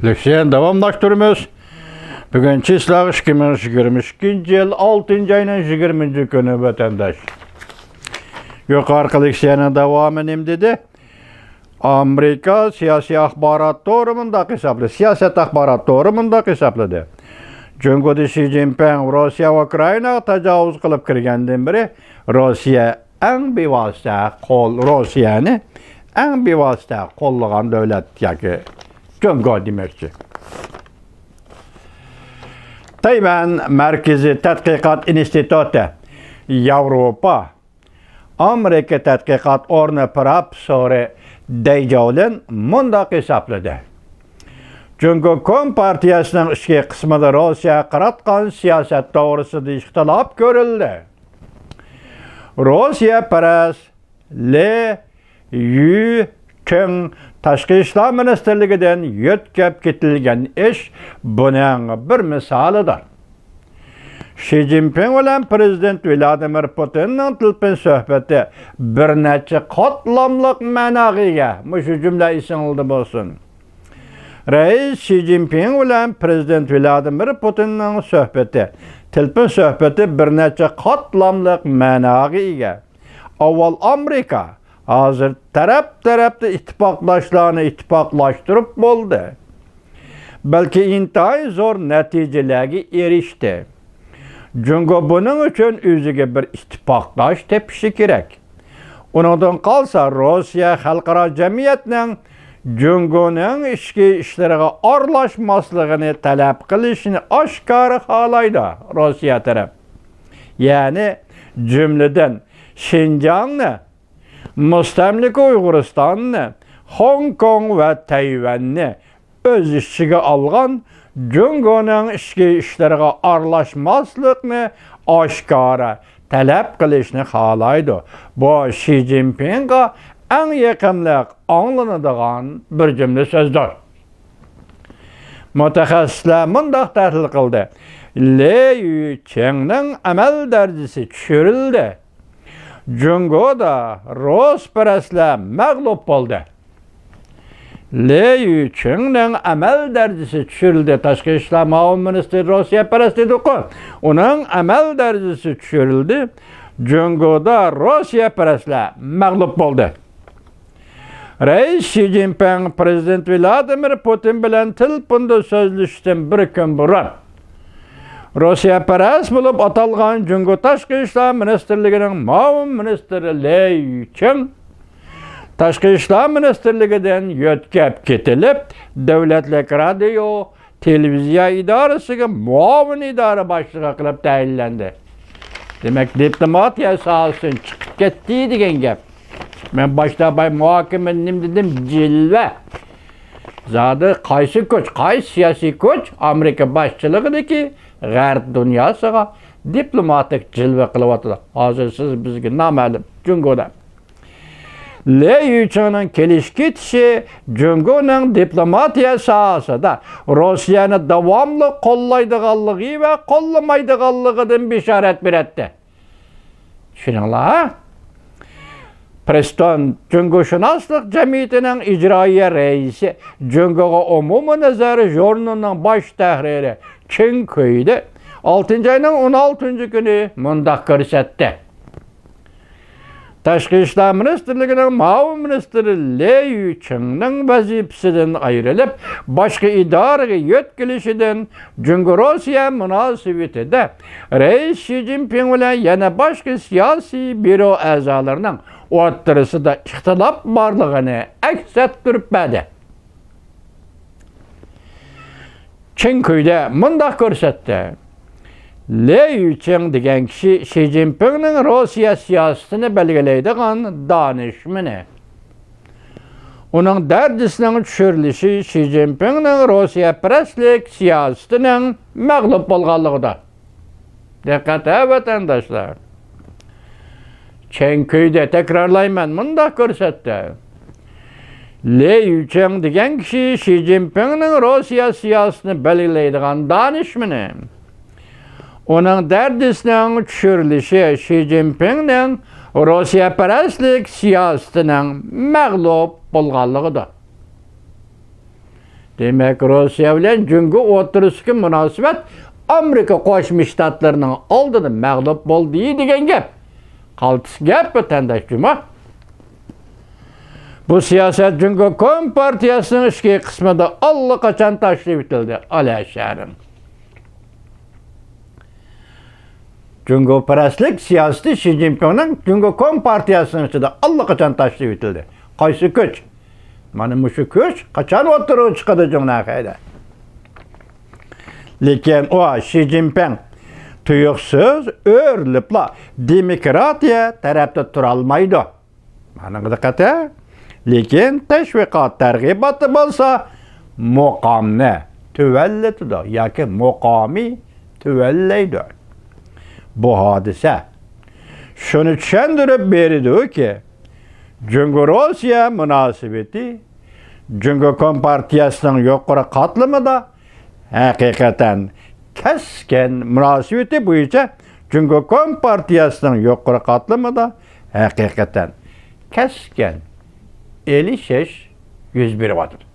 Lüksiyen davamlaştırımız. Bugün çislağ 2022 yıl 6. ayının 20. günü vatandaş. Yukarı Lüksiyen'in devamını dedi. Amerika siyasi akbarat doğrumunda hesapladı. Siyaset akbarat doğrumunda hesapladı. Çünkü Xi Jinping Rusya ve Ukrayna tecavüz kılıp kirgenden biri Rusya en bevasıta Rusya'nı en bevasıta kollagan devlet yaki Cüngö demekçi. Tayvan Merkezi Tadqiqat İnstitutu Avrupa Amerika Tadqiqat Orni professori Deyjolin mundaq hesapladı. Çünkü Kompartiyasının ichki qismida Rusya qaratgan siyaset doğrusida ixtilof ko'rildi. Rusya paras Le Yucheng Tashqi ishlar ministrligidan yetkazib ketilgan ish buning bir misolidir. Xi Jinping bilan Prezident Vladimir Putinning telefon suhbati bir necha qatlamliq ma'noga ega. Mushu jumla esingizda bo'lsin. Reis Xi Jinping bilan Prezident Vladimir Putinning suhbati, telefon suhbati bir necha qatlamliq ma'noga ega. Avval Amerika, hozir tarafda ittifoqdoshlarni ittifoqlashtirib bo'ldi. Balki intayin zo'r natijalarga erishdi. Çünkü bunun için o'ziga bir ittifoqdosh tepishi kerak. Undan qolsa Rusya xalqaro jamiyatning Cüngöning ichki ishlariga aralashmasligini talab qilishini oshkora xohlaydi Rusya taraf. Ya'ni jumladan Xinjiangni, mustamlika Uyg'uristonni, Hong Kong va Tayvanni o'z ichiga olgan Cüngöning ichki ishlariga aralashmaslikni oshkora talab qilishni xohlaydi. Bu Xi Jinpingga en yakınlık anlanadigan bir cümle sözdür. Mutaxassislar mundaq tahlil qildi. Le Yuchengning amal darajasi tushirildi. Cüngöda Rusparastlar mag'lub bo'ldi. Le Yuchengning amal darajasi tushirildi. Tashqi ishlar muavin ministri Rusparast edi. Uning amal darajasi tushirildi. Cüngöda Rusparastlar mag'lub bo'ldi. Reis Xi Jinping Prezident Vladimir Putin bilan telefonda so'zlashishdan bir kun burun Rusparast bo'lib atalgan Cüngö Tashqi ishlar ministrligining muavin ministri Le Yucheng Tashqi ishlar ministrligidan yetkazib ketilib, davlatlik radio, televiziya idorasiga muavin idora boshlig'i qilib tayinlandi. Demak, diplomatiya sohasidan chiqib ketdi degan gap. Men başta muhokama dedim cilve. Zadı qaysi kuch, qaysi siyosiy kuch Amerika boshchiligidagi g'arb dunyosiga diplomatik jilva qilyapti. Hozir siz bizga noma'lum Cüngöda. Le Yuchengning kelish ketishi Cüngöning diplomatiya sohasida Rossiyani davomli qo'llaydiganligi va qo'llamaydiganligidan bishorat beradi. Tushuninglar? Preston Cüngöshunoslik jamiyatining ijroiya raisi, Cüngöga umumiy nazari jurnalining bosh tahriri Chen Kuidi 6 ayning 16 kuni mundaq ko'rsatdi. Tashqi ishlar ministrligining muavin ministri Le Yuchengning vazifasidan ayrilib, boshqa idoraga yetkilishidan Cüngö-Rossiya munosabatida Reis Xi Jinping bilan yana boshqa siyosiy biro a'zolarining o'rtasida ixtilof borligini aks ettiribdi. Chen Kuidi mundaq ko'rsatdi. Le Yucheng degan kishi Xi Jinpingning Rossiya siyosatini belgilaydigan donishmani. Uning darajasining tushirilishi Xi Jinpingning Russiyaparastlik siyosatining mag'lub bo'lganligidir. Diqqat vatandoshlar. Chen Kuidi takrorlayman mundaq ko'rsatdi. Le Yucheng degan kishi Xi Jinpingning Rossiya siyosatini belgilaydigan donishmani. Uning dardisining tushirilishi Xi Jinpingning Russiyaparastlik siyosatining mag'lub bo'lganligidir. Demek Rusya bilen Cüngü oturuşki münasibet Amerika Qo'shma Shtatlarining oldida mag'lub bo'ldi degan gap. Qaltis gap vatandaş Cuma. Bu siyaset Cüngü Kompartiyasının ishki qismida allaqachon tashlab etildi. Alasharim. Cüngü parastlik siyaseti Xi Jinpingning Cüngü Kompartiyasının ichida allaqachon tashlab etildi. Qaysi kuch? Mana shu kuch qachon o'tirib chiqadi jumnaqayda. Lekin o Xi Jinping tuyuqsiz o'rlibla demokratiya tarafda tura olmaydi. Mana diqqat. Lekin tashviqot targ'iboti bo'lsa muqomni tuvallatadi yoki muqomi tuvallaydi. Bu hodisa shuni tushuntirib berdi-ki, Cüngü Rusya münasibeti Cüngü Kompartiyasının yuqori qatlamida haqiqatan keskin münasibeti bo'yicha Cüngü Kompartiyasının yuqori qatlamida haqiqatan keskin elishish yuz beryapti.